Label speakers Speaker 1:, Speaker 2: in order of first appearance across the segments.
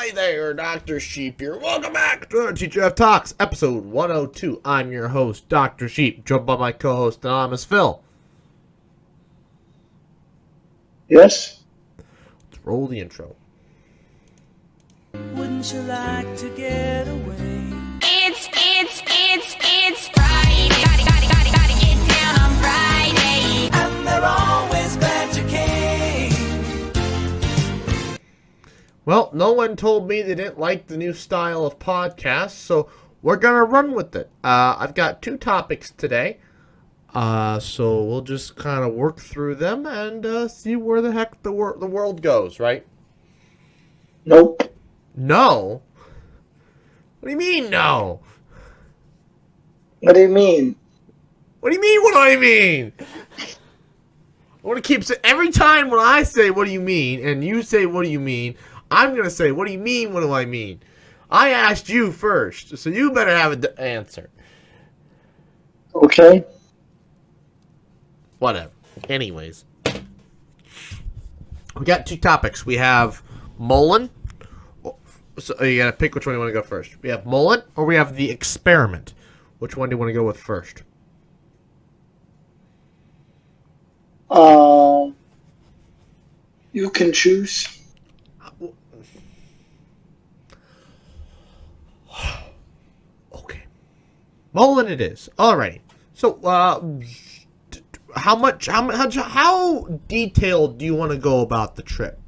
Speaker 1: Hi there, Dr. Sheep here. Welcome back to TGIF Talks, episode 102. I'm your host, Dr. Sheep, joined by my co-host, Anonymous Phil.
Speaker 2: Yes?
Speaker 1: Let's roll the intro.
Speaker 3: Wouldn't you like to get away?
Speaker 4: It's Friday. Gotta get down on Friday.
Speaker 3: And they're always glad you came.
Speaker 1: Well, no one told me they didn't like the new style of podcast, so we're going to run with it. I've got two topics today, so we'll just kind of work through them and see where the heck the world goes, right?
Speaker 2: Nope.
Speaker 1: No? What do you mean, no?
Speaker 2: What do you mean?
Speaker 1: What do you mean, what do I mean? I want to keep saying, every time when I say, what do you mean, and you say, what do you mean, I'm going to say, what do you mean, what do I mean? I asked you first, so you better have an answer.
Speaker 2: Okay.
Speaker 1: Whatever. Anyways. We got two topics. We have Mullen. So you got to pick which one you want to go first. We have Mullen or we have the experiment. Which one do you want to go with first?
Speaker 2: You can choose.
Speaker 1: Okay. Mullen it is. Alrighty. So, how detailed do you want to go about the trip?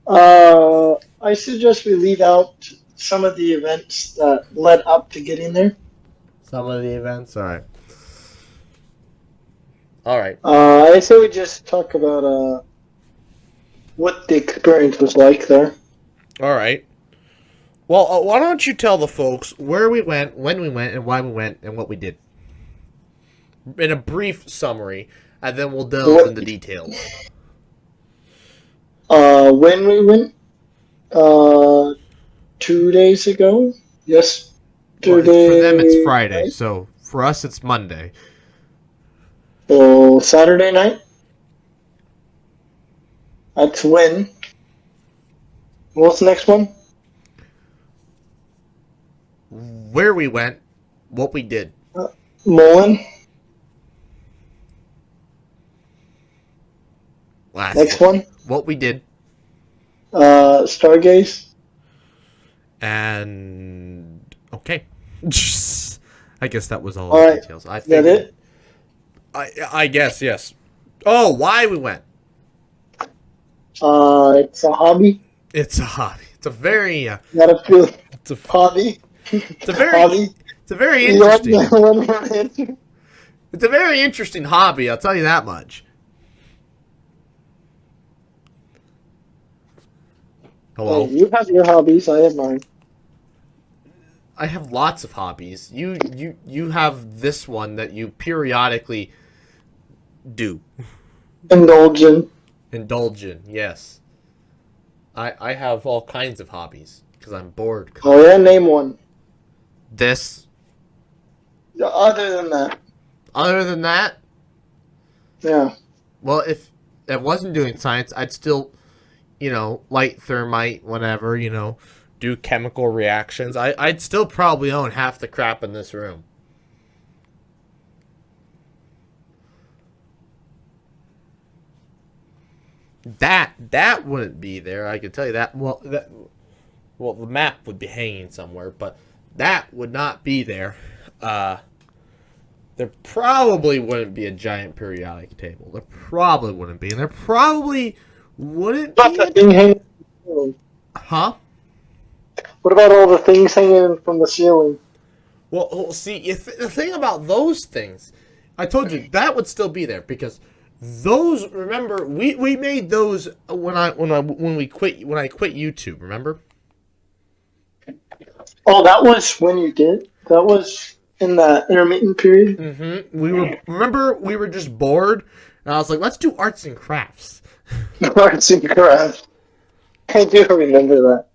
Speaker 2: I suggest we leave out some of the events that led up to getting there.
Speaker 1: Some of the events? Alright. Alright.
Speaker 2: I say we just talk about what the experience was like there.
Speaker 1: Alright. Well, why don't you tell the folks where we went, when we went, and why we went, and what we did. In a brief summary, and then we'll delve into details.
Speaker 2: When we went, 2 days ago. Yes,
Speaker 1: Well, for them it's Friday, so for us it's Monday.
Speaker 2: So Saturday night. That's when. What's the next one?
Speaker 1: Where we went, what we did.
Speaker 2: Mullen.
Speaker 1: Last
Speaker 2: Next one.
Speaker 1: What we did.
Speaker 2: Stargaze.
Speaker 1: And okay. I guess that was all
Speaker 2: All
Speaker 1: the
Speaker 2: right.
Speaker 1: details. I
Speaker 2: Is that
Speaker 1: think
Speaker 2: it?
Speaker 1: I guess, yes. Oh, why we went.
Speaker 2: It's a hobby.
Speaker 1: It's a hobby. It's a very
Speaker 2: Gotta feel
Speaker 1: it's a
Speaker 2: hobby.
Speaker 1: it's a very
Speaker 2: Hobby.
Speaker 1: it's a very
Speaker 2: You want
Speaker 1: interesting.
Speaker 2: one more answer?
Speaker 1: It's a very interesting hobby, I'll tell you that much. Hello.
Speaker 2: Hey, you have your hobbies. I have mine.
Speaker 1: I have lots of hobbies. You have this one that you periodically do.
Speaker 2: Indulgent.
Speaker 1: Indulge in, yes. I have all kinds of hobbies because I'm bored.
Speaker 2: Oh yeah, name one.
Speaker 1: This.
Speaker 2: Other than that.
Speaker 1: Other than that,
Speaker 2: Yeah.
Speaker 1: well, if I wasn't doing science, I'd still, light thermite, whatever, do chemical reactions. I'd still probably own half the crap in this room. That wouldn't be there. I can tell you that. Well, the map would be hanging somewhere, but that would not be there. There probably wouldn't be a giant periodic table. There probably wouldn't be, and there probably wouldn't
Speaker 2: What
Speaker 1: be.
Speaker 2: about the thing hanging from the ceiling?
Speaker 1: Huh?
Speaker 2: What about all the things hanging from the ceiling?
Speaker 1: Well, see, the thing about those things, I told you that would still be there because those. Remember, we made those when I quit YouTube. Remember?
Speaker 2: Oh, that was when you did? That was in the intermittent period?
Speaker 1: Mm-hmm. We were just bored, and I was like, let's do arts and crafts.
Speaker 2: Arts and crafts. I do remember that.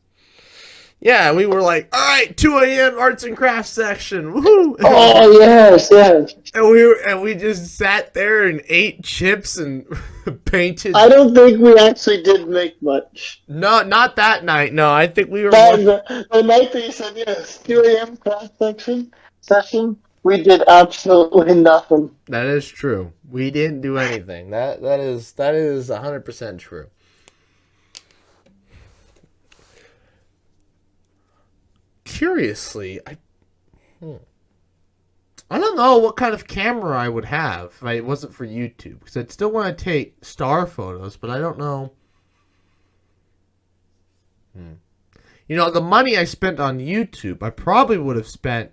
Speaker 1: Yeah, we were like, all right, 2 a.m. arts and crafts section, woohoo!
Speaker 2: Oh yes, yes.
Speaker 1: And we just sat there and ate chips and painted.
Speaker 2: I don't think we actually did make much.
Speaker 1: No, not that night. No, I think we were
Speaker 2: But
Speaker 1: more.
Speaker 2: the night that you said yes, 2 a.m. class session, we did absolutely nothing.
Speaker 1: That is true. We didn't do anything. That is 100% true. Curiously, I don't know what kind of camera I would have if it wasn't for YouTube, because I'd still want to take star photos, but I don't know. You know, the money I spent on YouTube, I probably would have spent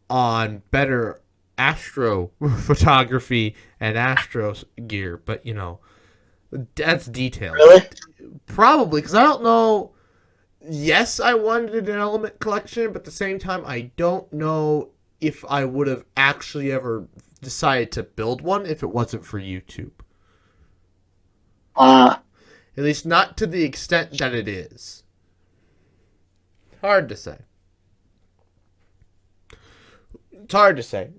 Speaker 1: on better astro photography and astro gear, but you know, that's details.
Speaker 2: Really?
Speaker 1: Probably, because I don't know. Yes, I wanted an element collection, but at the same time, I don't know if I would have actually ever decided to build one if it wasn't for YouTube. At least not to the extent that it is. Hard to say. It's hard to say.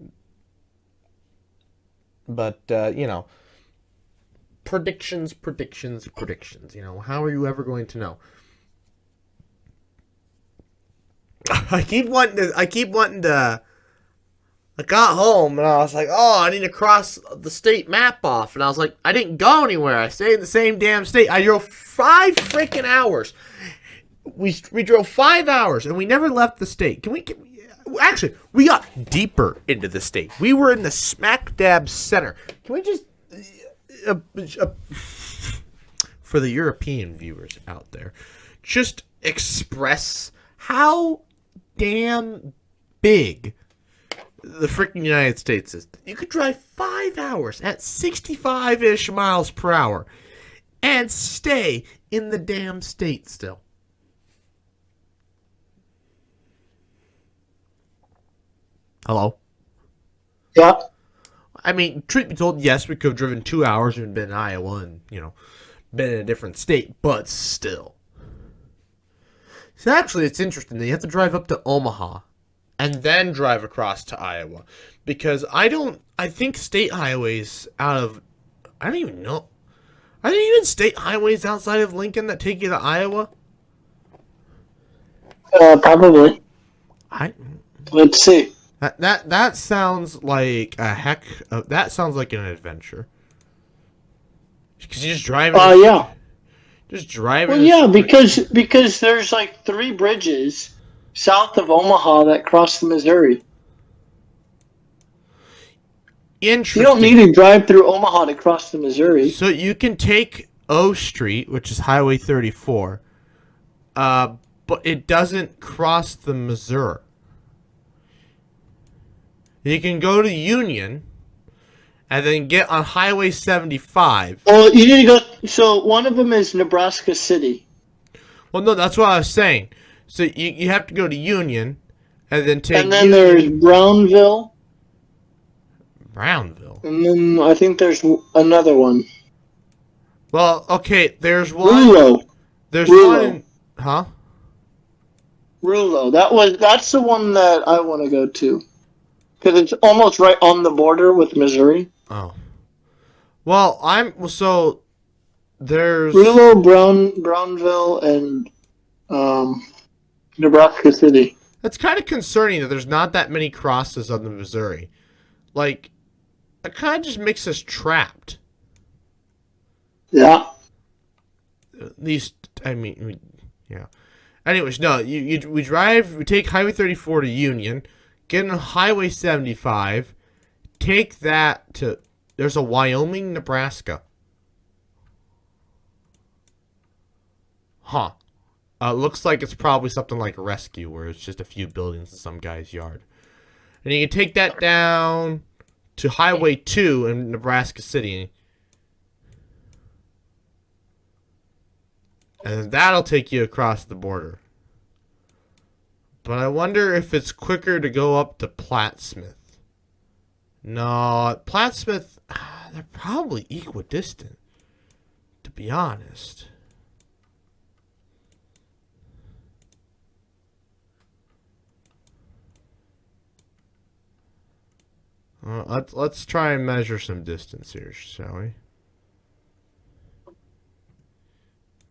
Speaker 1: But, you know, predictions. You know, how are you ever going to know? I keep wanting to. I got home and I was like, oh, I need to cross the state map off. And I was like, I didn't go anywhere. I stayed in the same damn state. I drove 5 freaking hours. We drove 5 hours and we never left the state. Actually, we got deeper into the state. We were in the smack dab center. Can we just for the European viewers out there, just express how damn big the freaking United States is? You could drive 5 hours at 65-ish miles per hour and stay in the damn state still. Hello?
Speaker 2: Yeah.
Speaker 1: I mean, truth be told, yes, we could have driven 2 hours and been in Iowa and, you know, been in a different state, but still. So actually, it's interesting that you have to drive up to Omaha and then drive across to Iowa. Because I think state highways I don't even know. Are there even state highways outside of Lincoln that take you to Iowa?
Speaker 2: Probably. Let's see.
Speaker 1: That sounds like that sounds like an adventure. Because you just drive.
Speaker 2: Yeah.
Speaker 1: Just driving.
Speaker 2: Well, yeah, because there's like 3 bridges south of Omaha that cross the Missouri.
Speaker 1: Interesting.
Speaker 2: You don't need to drive through Omaha to cross the Missouri.
Speaker 1: So you can take O Street, which is Highway 34, but it doesn't cross the Missouri. You can go to Union and then get on Highway 75.
Speaker 2: Well, you need to go. So one of them is Nebraska City.
Speaker 1: Well, no, that's what I was saying. So you have to go to Union and then take.
Speaker 2: And then there's Brownville.
Speaker 1: Brownville.
Speaker 2: And then I think there's another one.
Speaker 1: Well, okay, there's one.
Speaker 2: Rulo.
Speaker 1: There's
Speaker 2: Rulo.
Speaker 1: one. Huh?
Speaker 2: Rulo. That's the one that I want to go to. Because it's almost right on the border with Missouri.
Speaker 1: Oh. Well, there's
Speaker 2: Rulo, Brownville, and Nebraska City.
Speaker 1: That's kind of concerning that there's not that many crosses on the Missouri. Like, it kind of just makes us trapped.
Speaker 2: Yeah.
Speaker 1: At least, I mean, yeah. Anyways, no, we take Highway 34 to Union, get on Highway 75, take that to, there's a Wyoming, Nebraska. Huh. Looks like it's probably something like a rescue, where it's just a few buildings in some guy's yard. And you can take that down to Highway 2 in Nebraska City. And that'll take you across the border. But I wonder if it's quicker to go up to Plattsmouth. No, Plattsmouth, they're probably equidistant, to be honest. Let's try and measure some distance here, shall we?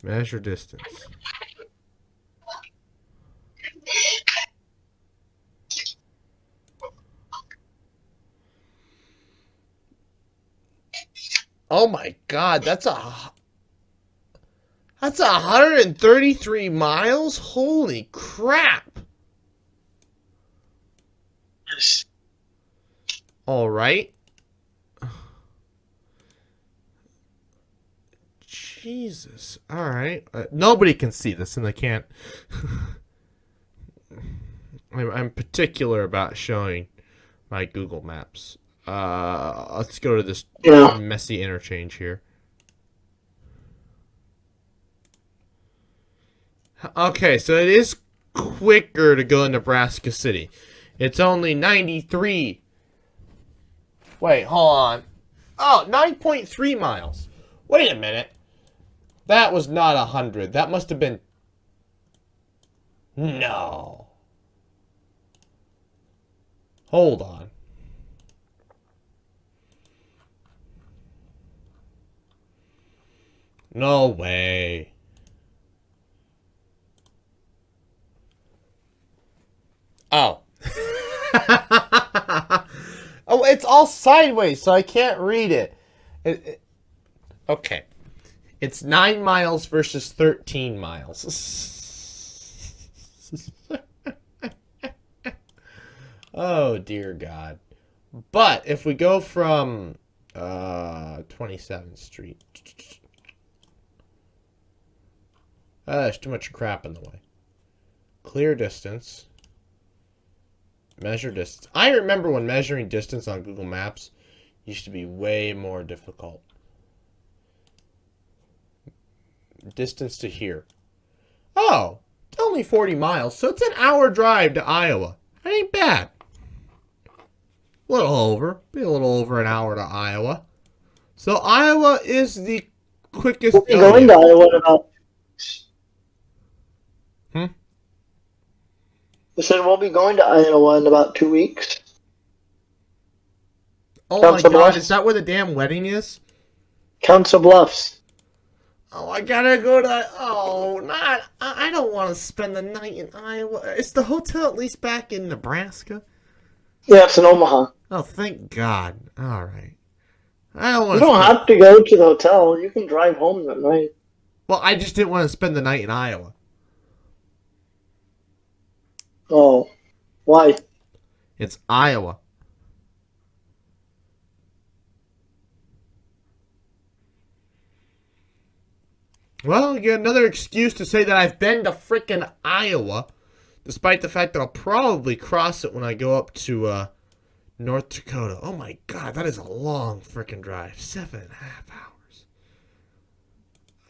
Speaker 1: Measure distance. Oh my God, that's 133 miles. Holy crap!
Speaker 2: Yes.
Speaker 1: All right. Jesus. All right. Nobody can see this, and they can't. I'm particular about showing my Google Maps. Let's go to this messy interchange here. Okay, so it is quicker to go to Nebraska City. It's only 93. Wait, hold on. Oh, 9.3 miles. Wait a minute. That was not 100. That must have been... No. Hold on. No way. Oh. Oh, it's all sideways, so I can't read it. Okay. It's 9 miles versus 13 miles. Oh, dear God. But if we go from 27th Street. There's too much crap in the way. Clear distance. Measure distance. I remember when measuring distance on Google Maps used to be way more difficult. Distance to here. Oh, it's only 40 miles, so it's an hour drive to Iowa. That ain't bad. A little over. Be a little over an hour to Iowa. So Iowa is the quickest.
Speaker 2: We'll be going to Iowa in about... I said we'll be going to Iowa in about 2 weeks.
Speaker 1: Oh
Speaker 2: Council
Speaker 1: my God,
Speaker 2: Bluffs.
Speaker 1: is that where the damn wedding is?
Speaker 2: Council Bluffs.
Speaker 1: Oh, I gotta go to... Oh, not... I don't want to spend the night in Iowa. Is the hotel at least back in Nebraska?
Speaker 2: Yeah, it's in Omaha.
Speaker 1: Oh, thank God. All right. I don't want
Speaker 2: You
Speaker 1: to
Speaker 2: don't have to go to the hotel. You can drive home that night.
Speaker 1: Well, I just didn't want to spend the night in Iowa.
Speaker 2: Oh, why?
Speaker 1: It's Iowa. Well, you get another excuse to say that I've been to frickin' Iowa, despite the fact that I'll probably cross it when I go up to North Dakota. Oh my God, that is a long frickin' drive. 7.5 hours.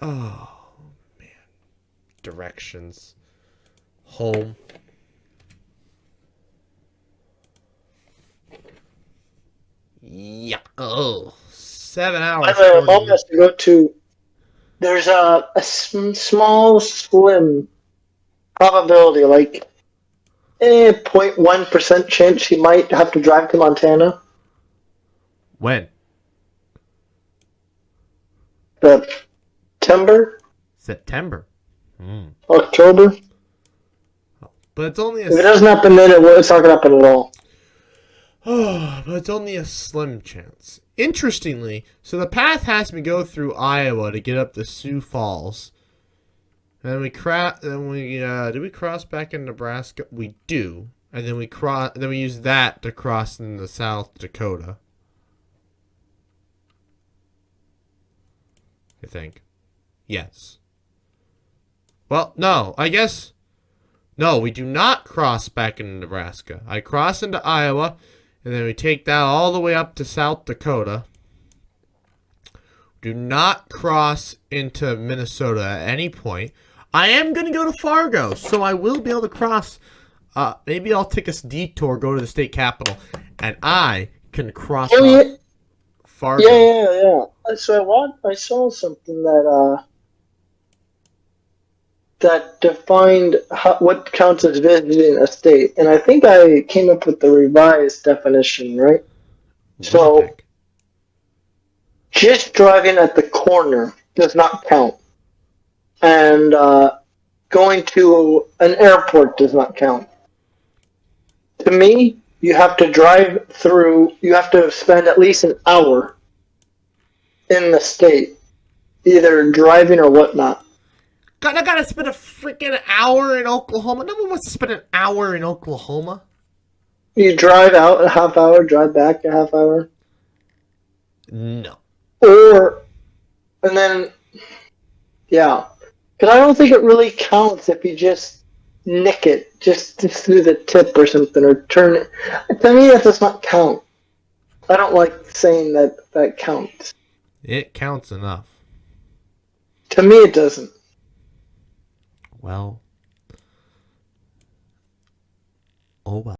Speaker 1: Oh, man. Directions. Home. Yeah. Oh, 7 hours.
Speaker 2: Mom has to go to. There's a small, slim probability, like 0.1% chance he might have to drive to Montana.
Speaker 1: When?
Speaker 2: September?
Speaker 1: September.
Speaker 2: October?
Speaker 1: But it's only
Speaker 2: If it doesn't happen then, it's not going to happen at all.
Speaker 1: Oh, but it's only a slim chance. Interestingly, so the path has me go through Iowa to get up to Sioux Falls. And do we cross back in Nebraska? We do. And then we use that to cross into South Dakota. I think. Yes. Well, no, I guess. No, we do not cross back into Nebraska. I cross into Iowa, and then we take that all the way up to South Dakota. Do not cross into Minnesota at any point. I am going to go to Fargo, so I will be able to cross. Maybe I'll take a detour, go to the state capitol, and I can cross off Fargo.
Speaker 2: Yeah. So I saw something that defined what counts as visiting a state, and I think I came up with the revised definition, right? So
Speaker 1: Winnipeg.
Speaker 2: just driving at the corner does not count. And going to an airport does not count. To me, you have to drive through, you have to spend at least an hour in the state, either driving or whatnot.
Speaker 1: God, I gotta spend a freaking hour in Oklahoma. No one wants to spend an hour in Oklahoma.
Speaker 2: You drive out a half hour, drive back a half hour.
Speaker 1: No.
Speaker 2: Or, and then, yeah. Because I don't think it really counts if you just nick it, just through the tip or something, or turn it. To me, that does not count. I don't like saying that counts.
Speaker 1: It counts enough.
Speaker 2: To me, it doesn't.
Speaker 1: Well. Oh well.